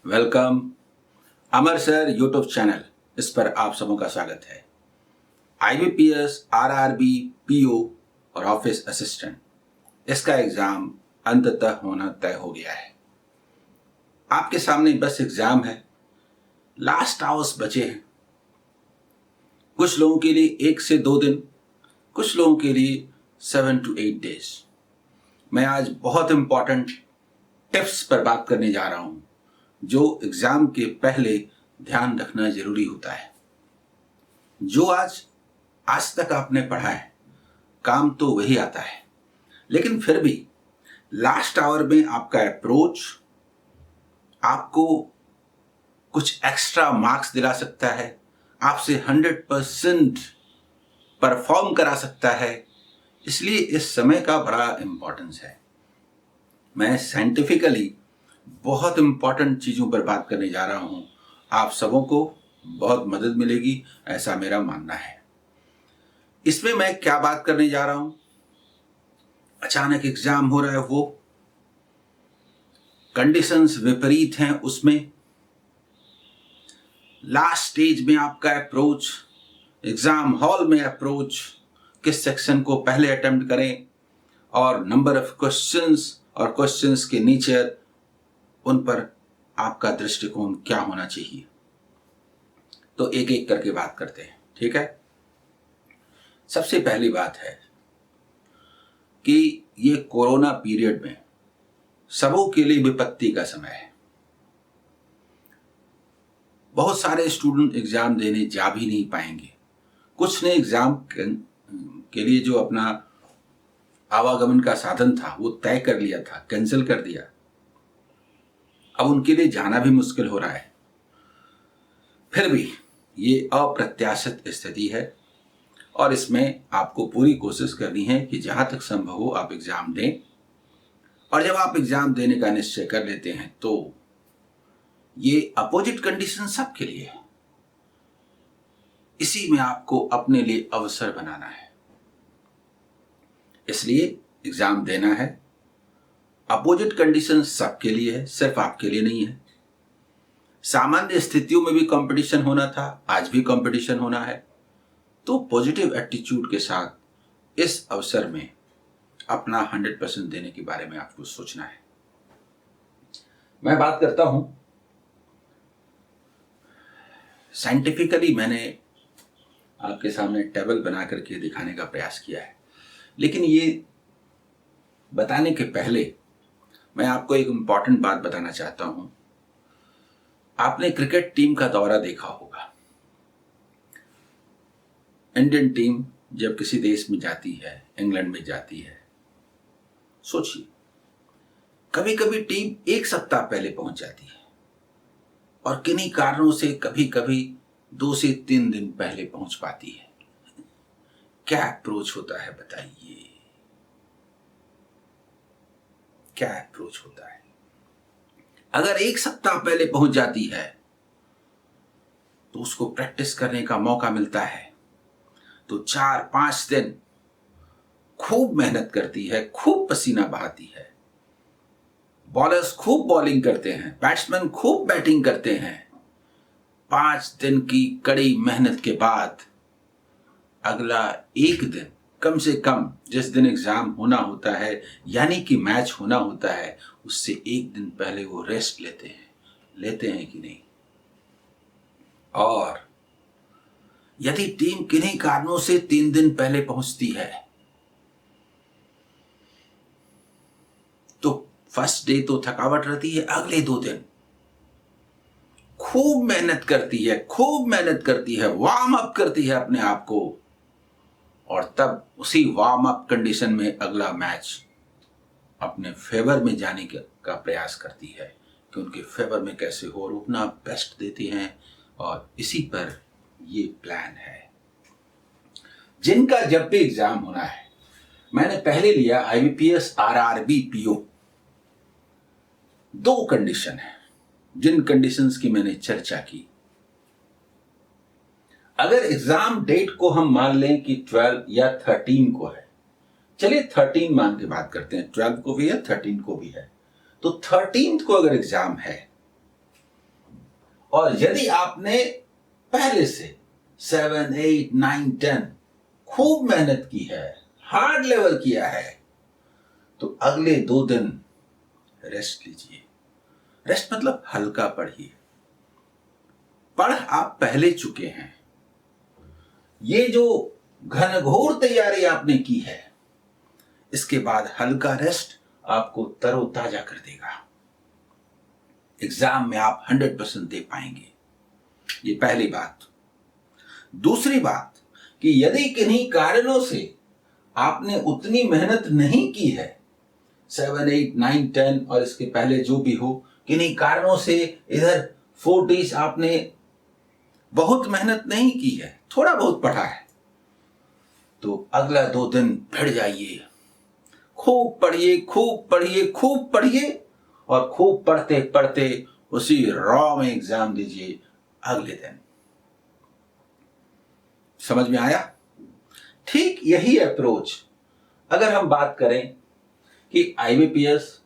Welcome अमर sir YouTube channel. इस पर आप सबों का स्वागत है। IBPS, RRB, PO और ऑफिस असिस्टेंट, इसका एग्जाम अंततः होना तय हो गया है। आपके सामने बस एग्जाम है, लास्ट आवर्स बचे हैं। कुछ लोगों के लिए 1 से 2 दिन, कुछ लोगों के लिए 7 to 8 डेज। मैं आज बहुत इंपॉर्टेंट टिप्स पर बात करने जा रहा हूं जो एग्जाम के पहले ध्यान रखना जरूरी होता है। जो आज तक आपने पढ़ा है, काम तो वही आता है, लेकिन फिर भी लास्ट आवर में आपका अप्रोच आपको कुछ एक्स्ट्रा मार्क्स दिला सकता है, आपसे 100% परफॉर्म करा सकता है। इसलिए इस समय का बड़ा इंपॉर्टेंस है। मैं साइंटिफिकली बहुत इंपॉर्टेंट चीजों पर बात करने जा रहा हूं। आप सबों को बहुत मदद मिलेगी, ऐसा मेरा मानना है। इसमें मैं क्या बात करने जा रहा हूं? अचानक एग्जाम हो रहा है, वो कंडीशंस विपरीत हैं, उसमें लास्ट स्टेज में आपका अप्रोच, एग्जाम हॉल में अप्रोच, किस सेक्शन को पहले अटेम्प्ट करें और नंबर ऑफ क्वेश्चंस और क्वेश्चंस के नेचर, उन पर आपका दृष्टिकोण क्या होना चाहिए। तो एक एक करके बात करते हैं, ठीक है। सबसे पहली बात है कि ये कोरोना पीरियड में सबों के लिए विपत्ति का समय है। बहुत सारे स्टूडेंट एग्जाम देने जा भी नहीं पाएंगे। कुछ ने एग्जाम के लिए जो अपना आवागमन का साधन था वो तय कर लिया था, कैंसिल कर दिया। अब उनके लिए जाना भी मुश्किल हो रहा है। फिर भी ये अप्रत्याशित स्थिति है और इसमें आपको पूरी कोशिश करनी है कि जहां तक संभव हो आप एग्जाम दें। और जब आप एग्जाम देने का निश्चय कर लेते हैं तो ये अपोजिट कंडीशन सबके लिए है। इसी में आपको अपने लिए अवसर बनाना है। इसलिए एग्जाम देना है। अपोजिट कंडीशन सबके लिए है, सिर्फ आपके लिए नहीं है। सामान्य स्थितियों में भी कंपटीशन होना था, आज भी कंपटीशन होना है। तो पॉजिटिव एटीट्यूड के साथ इस अवसर में अपना 100% देने के बारे में आपको सोचना है। मैं बात करता हूं साइंटिफिकली। मैंने आपके सामने टेबल बना करके दिखाने का प्रयास किया है, लेकिन ये बताने के पहले मैं आपको एक इंपॉर्टेंट बात बताना चाहता हूं। आपने क्रिकेट टीम का दौरा देखा होगा। इंडियन टीम जब किसी देश में जाती है, इंग्लैंड में जाती है, सोचिए कभी कभी टीम 1 सप्ताह पहले पहुंच जाती है और किन्हीं कारणों से कभी कभी 2 से 3 दिन पहले पहुंच पाती है। क्या अप्रोच होता है बताइए? क्या अप्रोच होता है? अगर 1 सप्ताह पहले पहुंच जाती है तो उसको प्रैक्टिस करने का मौका मिलता है। तो 4-5 दिन खूब मेहनत करती है, खूब पसीना बहाती है। बॉलर्स खूब बॉलिंग करते हैं, बैट्समैन खूब बैटिंग करते हैं। 5 दिन की कड़ी मेहनत के बाद अगला 1 दिन, कम से कम जिस दिन एग्जाम होना होता है यानी कि मैच होना होता है, उससे 1 दिन पहले वो रेस्ट लेते हैं कि नहीं? और यदि टीम किन्हीं कारणों से 3 दिन पहले पहुंचती है तो फर्स्ट डे तो थकावट रहती है, अगले 2 दिन खूब मेहनत करती है, वार्म अप करती है अपने आप को, और तब उसी वार्म अप कंडीशन में अगला मैच अपने फेवर में जाने का प्रयास करती है कि उनके फेवर में कैसे हो और अपना बेस्ट देती हैं। और इसी पर ये प्लान है। जिनका जब भी एग्जाम होना है, मैंने पहले लिया IBPS, RRB, PO। 2 कंडीशन है जिन कंडीशंस की मैंने चर्चा की। अगर एग्जाम डेट को हम मान लें कि 12 या 13 को है, चलिए 13 मान के बात करते हैं, 12 को भी है 13 को भी है, तो 13 को अगर एग्जाम है और यदि आपने पहले से 7, 8, 9, 10 खूब मेहनत की है, हार्ड लेवल किया है, तो अगले 2 दिन रेस्ट लीजिए। रेस्ट मतलब हल्का पढ़िए। पढ़ आप पहले चुके हैं। ये जो घनघोर तैयारी आपने की है, इसके बाद हल्का रेस्ट आपको तरोताजा कर देगा। एग्जाम में आप 100% दे पाएंगे। ये पहली बात। दूसरी बात कि यदि किन्हीं कारणों से आपने उतनी मेहनत नहीं की है, 7, 8, 9, 10 और इसके पहले जो भी हो, किन्हीं कारणों से इधर 40s आपने बहुत मेहनत नहीं की है, थोड़ा बहुत पढ़ा है, तो अगला 2 दिन फिर जाइए, खूब पढ़िए, खूब पढ़िए, खूब पढ़िए और खूब पढ़ते पढ़ते उसी रॉ में एग्जाम दीजिए अगले दिन। समझ में आया? ठीक यही अप्रोच अगर हम बात करें कि आईबीपीएस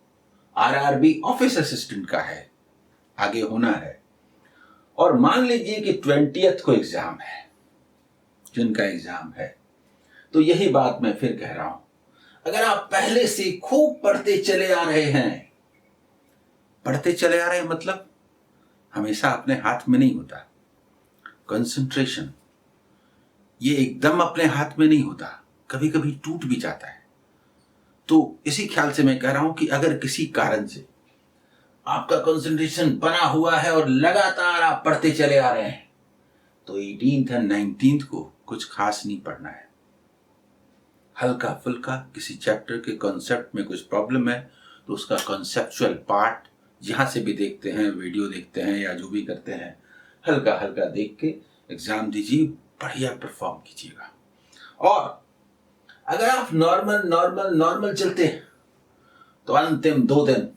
आरआरबी ऑफिस असिस्टेंट का है, आगे होना है, और मान लीजिए कि 20th को एग्जाम है, जिनका एग्जाम है, तो यही बात मैं फिर कह रहा हूं, अगर आप पहले से खूब पढ़ते चले आ रहे हैं, पढ़ते चले आ रहे हैं मतलब हमेशा अपने हाथ में नहीं होता। कंसंट्रेशन ये एकदम अपने हाथ में नहीं होता, कभी कभी टूट भी जाता है। तो इसी ख्याल से मैं कह रहा हूं कि अगर किसी कारण से आपका कंसंट्रेशन बना हुआ है और लगातार आप पढ़ते चले आ रहे हैं, तो 18th और 19th को कुछ खास नहीं पढ़ना है। हल्का फुल्का किसी चैप्टर के कॉन्सेप्ट में कुछ प्रॉब्लम है तो उसका कॉन्सेप्चुअल पार्ट जहां से भी देखते हैं, वीडियो देखते हैं या जो भी करते हैं, हल्का हल्का देख के एग्जाम दीजिए, बढ़िया परफॉर्म कीजिएगा। और अगर आप नॉर्मल नॉर्मल नॉर्मल चलते हैं तो अंतिम 2 दिन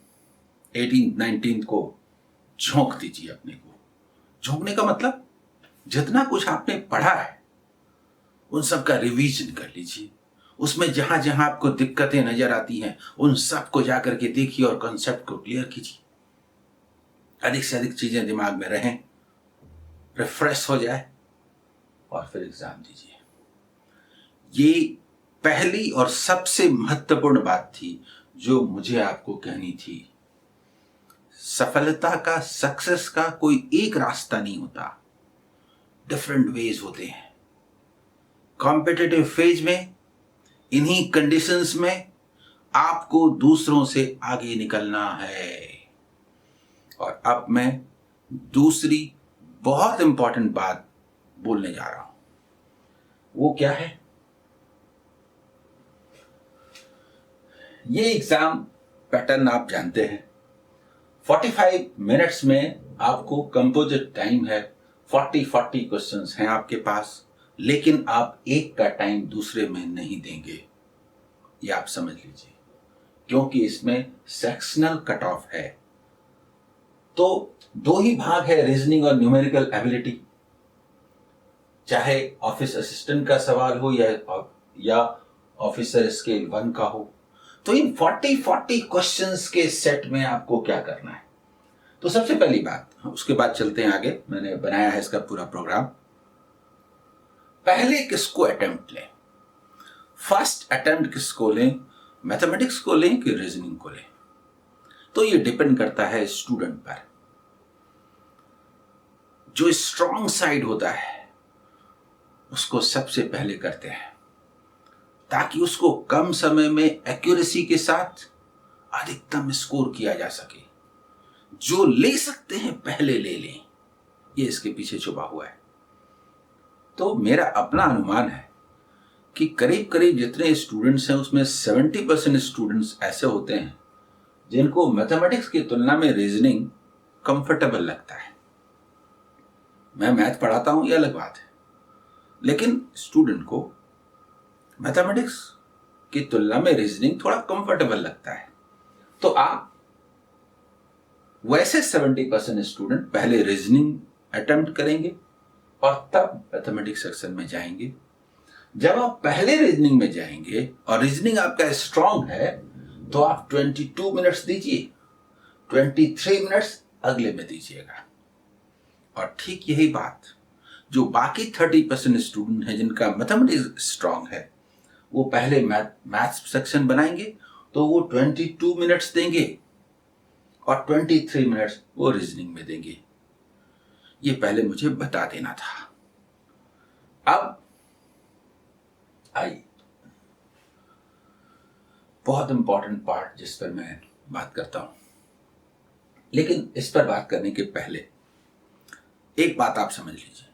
18th 19th को झोंक दीजिए अपने को। झोंकने का मतलब जितना कुछ आपने पढ़ा है उन सब का रिवीजन कर लीजिए। उसमें जहां जहां आपको दिक्कतें नजर आती हैं उन सबको जाकर के देखिए और कॉन्सेप्ट को क्लियर कीजिए। अधिक से अधिक चीजें दिमाग में रहें, रिफ्रेश हो जाए और फिर एग्जाम दीजिए। ये पहली और सबसे महत्वपूर्ण बात थी जो मुझे आपको कहनी थी। सफलता का, सक्सेस का कोई एक रास्ता नहीं होता, डिफरेंट वेज होते हैं। कॉम्पिटिटिव फेज में, इन्हीं कंडीशंस में आपको दूसरों से आगे निकलना है। और अब मैं दूसरी बहुत इंपॉर्टेंट बात बोलने जा रहा हूं। वो क्या है? ये एग्जाम पैटर्न आप जानते हैं। 45 मिनट्स में आपको कंपोजिट टाइम है, 40 क्वेश्चंस हैं आपके पास, लेकिन आप एक का टाइम दूसरे में नहीं देंगे, ये आप समझ लीजिए, क्योंकि इसमें सेक्शनल कट ऑफ है। तो 2 ही भाग है, रीजनिंग और न्यूमेरिकल एबिलिटी। चाहे ऑफिस असिस्टेंट का सवाल हो या ऑफिसर स्केल 1 का हो, तो इन 40 क्वेश्चंस के सेट में आपको क्या करना है? तो सबसे पहली बात, उसके बाद चलते हैं आगे, मैंने बनाया है इसका पूरा प्रोग्राम। पहले किसको अटेम्प्ट लें? फर्स्ट अटेम्प्ट किसको लें? मैथमेटिक्स को लें कि रीजनिंग को लें? तो ये डिपेंड करता है स्टूडेंट पर। जो स्ट्रॉन्ग साइड होता है उसको सबसे पहले करते हैं, ताकि उसको कम समय में एक्यूरेसी के साथ अधिकतम स्कोर किया जा सके। जो ले सकते हैं पहले ले लें, ये इसके पीछे छुपा हुआ है। तो मेरा अपना अनुमान है कि करीब करीब जितने स्टूडेंट्स हैं उसमें 70% स्टूडेंट्स ऐसे होते हैं जिनको मैथमेटिक्स की तुलना में रीजनिंग कंफर्टेबल लगता है। मैं मैथ पढ़ाता हूं, ये अलग बात है, लेकिन स्टूडेंट को मैथमेटिक्स की तुलना में रीजनिंग थोड़ा कंफर्टेबल लगता है। तो आप वैसे 70% स्टूडेंट पहले रीजनिंग अटेम्प्ट करेंगे और तब मैथमेटिक्स सेक्शन में जाएंगे। जब आप पहले रीजनिंग में जाएंगे और रीजनिंग आपका स्ट्रांग है, तो आप 22 मिनट्स दीजिए, 23 मिनट्स अगले में दीजिएगा। और ठीक यही बात जो बाकी 30% स्टूडेंट हैं जिनका मैथमेटिक्स स्ट्रांग है, वो पहले मैथ्स सेक्शन बनाएंगे तो वो 22 मिनट्स देंगे और 23 मिनट्स वो रीजनिंग में देंगे। ये पहले मुझे बता देना था। अब आइए बहुत इंपॉर्टेंट पार्ट जिस पर मैं बात करता हूं, लेकिन इस पर बात करने के पहले एक बात आप समझ लीजिए।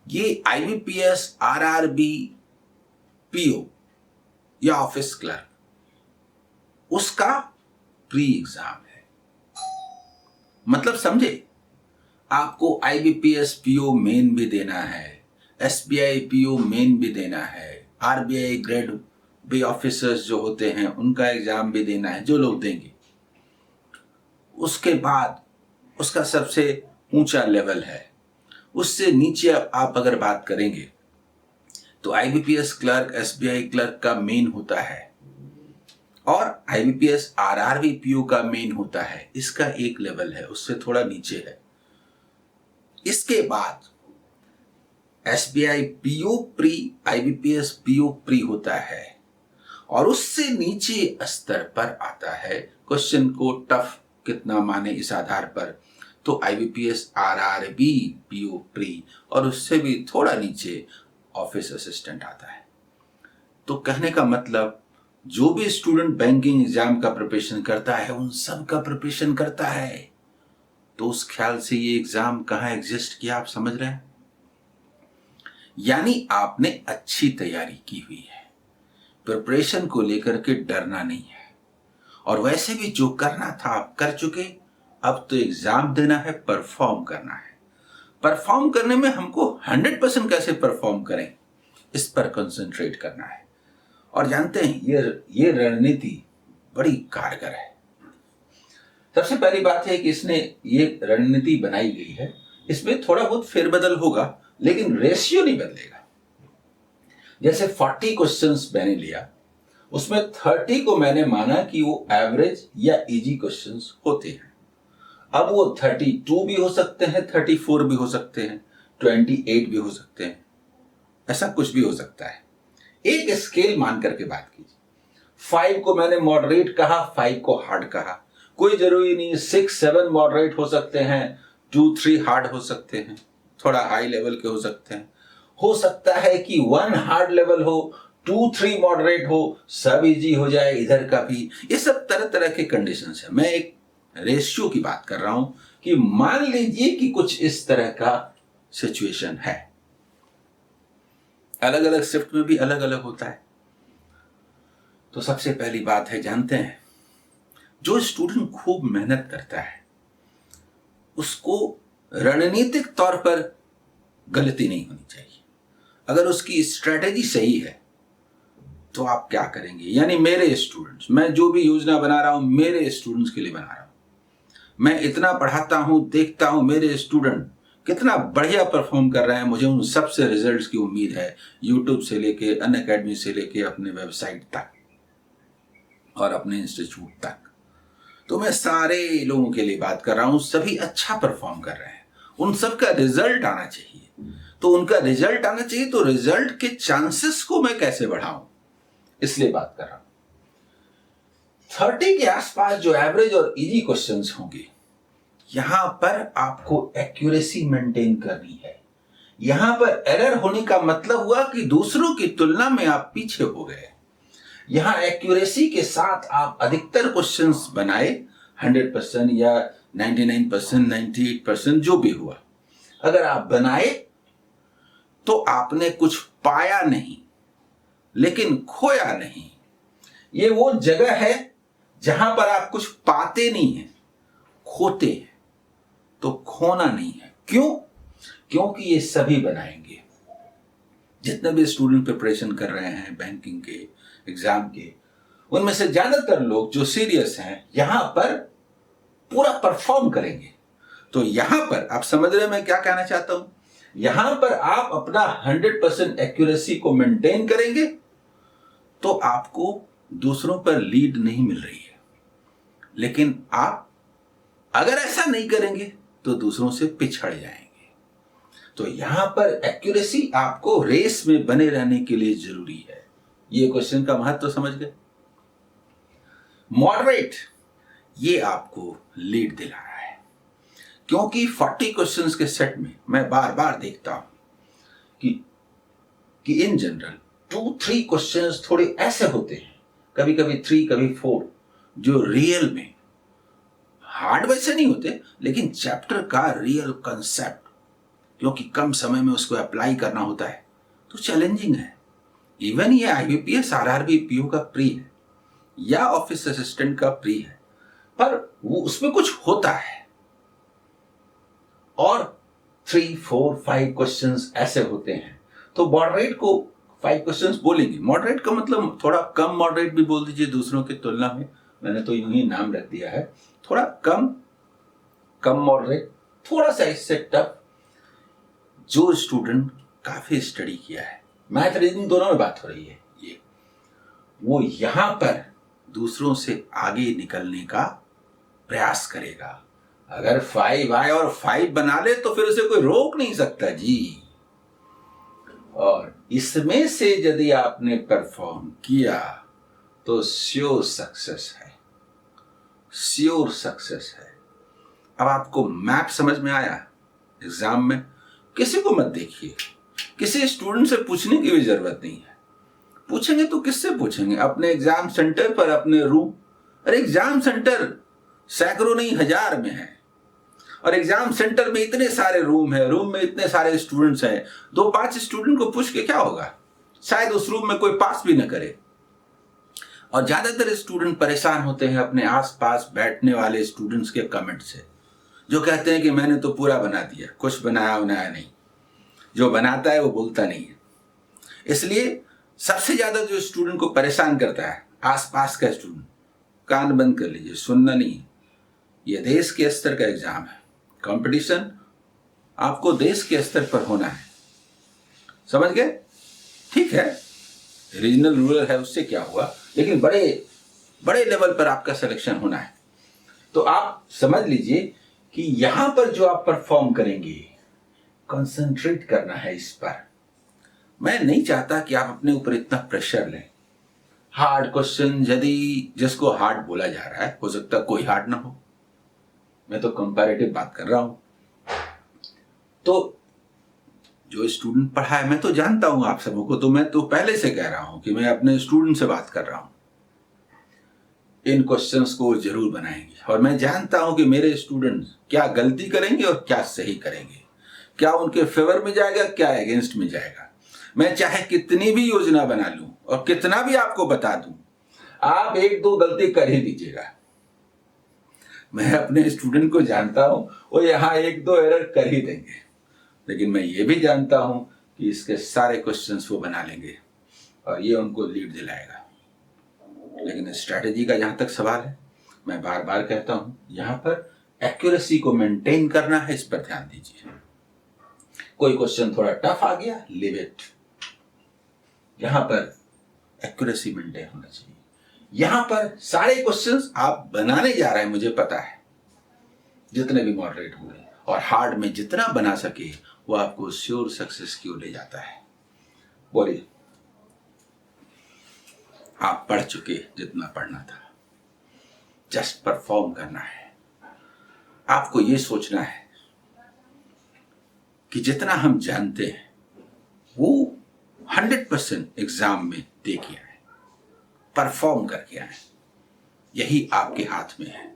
ये IBPS, RRB, PO या ऑफिस क्लर्क उसका प्री एग्जाम है। मतलब समझे, आपको IBPS PO मेन भी देना है, SBI PO मेन भी देना है, RBI ग्रेड बी ऑफिसर्स जो होते हैं उनका एग्जाम भी देना है, जो लोग देंगे। उसके बाद उसका सबसे ऊंचा लेवल है। उससे नीचे आप अगर बात करेंगे तो IBPS क्लर्क, SBI क्लर्क का मेन होता है और IBPS RRB PO का मेन होता है। इसका एक लेवल है, उससे थोड़ा नीचे है। इसके बाद SBI PO pre, IBPS PO pre होता है और उससे नीचे स्तर पर आता है क्वेश्चन को टफ कितना माने इस आधार पर, तो IBPS RRB PO प्री और उससे भी थोड़ा नीचे ऑफिस असिस्टेंट आता है। तो कहने का मतलब जो भी स्टूडेंट बैंकिंग एग्जाम का प्रिपरेशन करता है उन सब का प्रिपरेशन करता है। तो उस ख्याल से ये एग्जाम कहाँ एग्जिस्ट किया, आप समझ रहे हैं? यानी आपने अच्छी तैयारी की हुई है, प्रिपरेशन को लेकर के डरना नहीं है। और वैसे भी जो करना था आप कर चुके, अब तो एग्जाम देना है, परफॉर्म करना है। परफॉर्म करने में हमको 100% कैसे परफॉर्म करें इस पर कंसंट्रेट करना है। और जानते हैं ये रणनीति बड़ी कारगर है। सबसे पहली बात है कि इसने ये रणनीति बनाई गई है, इसमें थोड़ा बहुत फेरबदल होगा लेकिन रेशियो नहीं बदलेगा। जैसे 40 क्वेश्चंस मैंने लिया, उसमें 30 को मैंने माना कि वो एवरेज या इजी क्वेश्चंस होते हैं। अब वो 32 भी हो सकते हैं, 34 भी हो सकते हैं, 28 भी हो सकते हैं, ऐसा कुछ भी हो सकता है। एक स्केल मान करके बात कीजिए। 5 को मैंने मॉडरेट कहा, 5 को हार्ड कहा। कोई जरूरी नहीं 6, 7 मॉडरेट हो सकते हैं, 2, 3 हार्ड हो सकते हैं, थोड़ा हाई लेवल के हो सकते हैं। हो सकता है कि 1 हार्ड लेवल हो, 2, 3 मॉडरेट हो, सब इजी हो जाए इधर का भी। ये सब तरह तरह के कंडीशंस है। मैं एक रेशियो की बात कर रहा हूं कि मान लीजिए कि कुछ इस तरह का सिचुएशन है। अलग अलग शिफ्ट में भी अलग अलग होता है। तो सबसे पहली बात है, जानते हैं जो स्टूडेंट खूब मेहनत करता है उसको रणनीतिक तौर पर गलती नहीं होनी चाहिए। अगर उसकी स्ट्रेटेजी सही है तो आप क्या करेंगे, यानी मेरे स्टूडेंट्स, मैं जो भी योजना बना रहा हूं मेरे स्टूडेंट्स के लिए बना रहा हूं। मैं इतना पढ़ाता हूं, देखता हूं मेरे स्टूडेंट कितना बढ़िया परफॉर्म कर रहे हैं, मुझे उन सबसे रिजल्ट्स की उम्मीद है, यूट्यूब से लेके, अनअकैडमी से लेके अपने वेबसाइट तक और अपने इंस्टीट्यूट तक। तो मैं सारे लोगों के लिए बात कर रहा हूं, सभी अच्छा परफॉर्म कर रहे हैं, उन सब का रिजल्ट आना चाहिए। तो उनका रिजल्ट आना चाहिए, तो रिजल्ट के चांसेस को मैं कैसे बढ़ाऊं, इसलिए बात कर रहा हूं। 30 के आसपास जो एवरेज और इजी क्वेश्चंस होंगे, यहां पर आपको एक्यूरेसी मेंटेन करनी है। यहां पर एरर होने का मतलब हुआ कि दूसरों की तुलना में आप पीछे हो गए। यहां एक्यूरेसी के साथ आप अधिकतर क्वेश्चंस बनाए, 100% या 99%, 98% जो भी हुआ, अगर आप बनाए तो आपने कुछ पाया नहीं लेकिन खोया नहीं। ये वो जगह है जहां पर आप कुछ पाते नहीं हैं, खोते हैं। तो खोना नहीं है। क्यों? क्योंकि ये सभी बनाएंगे। जितने भी स्टूडेंट प्रिपरेशन कर रहे हैं बैंकिंग के एग्जाम के, उनमें से ज्यादातर लोग जो सीरियस हैं यहां पर पूरा परफॉर्म करेंगे। तो यहां पर आप समझ रहे हैं मैं क्या कहना चाहता हूं। यहां पर आप अपना 100% एक्यूरेसी को मेंटेन करेंगे तो आपको दूसरों पर लीड नहीं मिल रही है। लेकिन आप अगर ऐसा नहीं करेंगे तो दूसरों से पिछड़ जाएंगे। तो यहां पर एक्यूरेसी आपको रेस में बने रहने के लिए जरूरी है। ये क्वेश्चन का महत्व समझ गए। मॉडरेट, ये आपको लीड दिला रहा है, क्योंकि 40 क्वेश्चंस के सेट में मैं बार बार देखता हूं कि इन जनरल 2-3 क्वेश्चंस थोड़े ऐसे होते हैं, कभी कभी 3, कभी 4, जो रियल में हार्ड वैसे नहीं होते, लेकिन चैप्टर का रियल कंसेप्ट, क्योंकि कम समय में उसको अप्लाई करना होता है, तो चैलेंजिंग है। इवन ये आईबीपीएस आरआरबी पीओ का प्री है या ऑफिस असिस्टेंट का प्री है, पर वो उसमें कुछ होता है। और 3, 4, 5 क्वेश्चंस ऐसे होते हैं, तो मॉडरेट को 5 क्वेश्चंस बोलेंगे। मॉडरेट का मतलब थोड़ा कम मॉडरेट भी बोल दीजिए दूसरों की तुलना में, मैंने तो यूं ही नाम रख दिया है, थोड़ा कम मॉडरेट, थोड़ा सा इससे टफ। जो स्टूडेंट काफी स्टडी किया है, मैथ रीजनिंग दोनों में बात हो रही है, ये वो यहां पर दूसरों से आगे निकलने का प्रयास करेगा। अगर 5 आए और 5 बना ले तो फिर उसे कोई रोक नहीं सकता जी। और इसमें से यदि आपने परफॉर्म किया तो श्योर सक्सेस है, श्योर सक्सेस है। अब आपको मैप समझ में आया। एग्जाम में किसी को मत देखिए, किसी स्टूडेंट से पूछने की भी जरूरत नहीं है। पूछेंगे तो किससे पूछेंगे? अपने एग्जाम सेंटर पर, अपने रूम। अरे एग्जाम सेंटर सैकड़ों नहीं 1000 में है, और एग्जाम सेंटर में इतने सारे रूम है, रूम में इतने सारे स्टूडेंट्स हैं। 2-5 स्टूडेंट को पूछ के क्या होगा? शायद उस रूम में कोई पास भी न करे। और ज्यादातर स्टूडेंट परेशान होते हैं अपने आसपास बैठने वाले स्टूडेंट्स के कमेंट से, जो कहते हैं कि मैंने तो पूरा बना दिया, कुछ बनाया नहीं। जो बनाता है वो बोलता नहीं है। इसलिए सबसे ज्यादा जो स्टूडेंट को परेशान करता है, आसपास का स्टूडेंट। कान बंद कर लीजिए, सुनना नहीं। ये देश के स्तर का एग्जाम है, कंपटीशन आपको देश के स्तर पर होना है, समझ गए? ठीक है, रीजनल रूरल है, उससे क्या हुआ, लेकिन बड़े लेवल पर आपका सिलेक्शन होना है। तो आप समझ लीजिए कि यहां पर जो आप परफॉर्म करेंगे, कंसंट्रेट करना है इस पर। मैं नहीं चाहता कि आप अपने ऊपर इतना प्रेशर लें। हार्ड क्वेश्चन यदि जिसको हार्ड बोला जा रहा है, हो सकता है कोई हार्ड ना हो। मैं तो कंपैरेटिव बात कर रहा हूं। तो जो स्टूडेंट पढ़ा है, मैं तो जानता हूं आप सबों को, तो मैं तो पहले से कह रहा हूं कि मैं अपने स्टूडेंट से बात कर रहा हूं। इन क्वेश्चंस को जरूर बनाएंगे, और मैं जानता हूं कि मेरे स्टूडेंट्स क्या गलती करेंगे और क्या सही करेंगे, क्या उनके फेवर में जाएगा, क्या अगेंस्ट में जाएगा। मैं चाहे कितनी भी योजना बना लूं और कितना भी आपको बता दूं, आप 1-2 गलती कर ही दीजिएगा। मैं अपने स्टूडेंट को जानता हूं, वो यहां 1-2 एरर कर ही देंगे, लेकिन मैं ये भी जानता हूं कि इसके सारे क्वेश्चंस वो बना लेंगे और ये उनको लीड दिलाएगा। लेकिन स्ट्रैटेजी का जहां तक सवाल है, मैं बार बार कहता हूं, यहां पर एक्यूरेसी को मेंटेन करना है, इस पर ध्यान दीजिए। कोई क्वेश्चन थोड़ा टफ आ गया, लीव इट। यहां पर एक्यूरेसी मेंटेन होना चाहिए। यहां पर सारे क्वेश्चंस आप बनाने जा रहे हैं, मुझे पता है, जितने भी मॉडरेट हुए, और हार्ड में जितना बना सके वो आपको श्योर सक्सेस की ओर ले जाता है। बोलिए, आप पढ़ चुके जितना पढ़ना था, जस्ट परफॉर्म करना है। आपको ये सोचना है कि जितना हम जानते हैं वो 100% एग्जाम में दे के आए, परफॉर्म करके आए। यही आपके हाथ में है,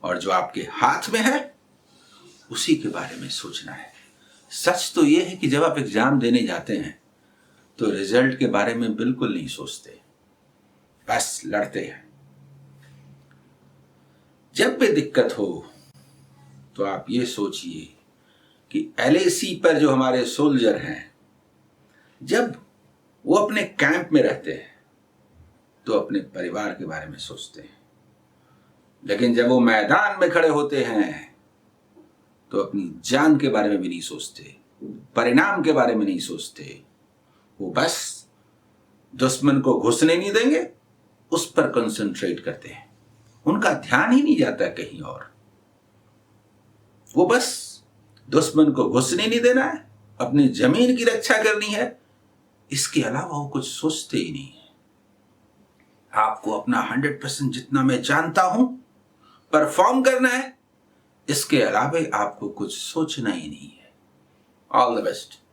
और जो आपके हाथ में है उसी के बारे में सोचना है। सच तो ये है कि जब आप एग्जाम देने जाते हैं तो रिजल्ट के बारे में बिल्कुल नहीं सोचते, बस लड़ते हैं। जब भी दिक्कत हो तो आप ये सोचिए कि LAC पर जो हमारे सोल्जर हैं, जब वो अपने कैंप में रहते हैं तो अपने परिवार के बारे में सोचते हैं, लेकिन जब वो मैदान में खड़े होते हैं तो अपनी जान के बारे में भी नहीं सोचते, परिणाम के बारे में नहीं सोचते। वो बस दुश्मन को घुसने नहीं देंगे, उस पर कंसंट्रेट करते हैं। उनका ध्यान ही नहीं जाता कहीं और, वो बस दुश्मन को घुसने नहीं देना है, अपनी जमीन की रक्षा करनी है, इसके अलावा वो कुछ सोचते ही नहीं है। आपको अपना 100% जितना मैं जानता हूं परफॉर्म करना है, इसके अलावा आपको कुछ सोचना ही नहीं है। All the best.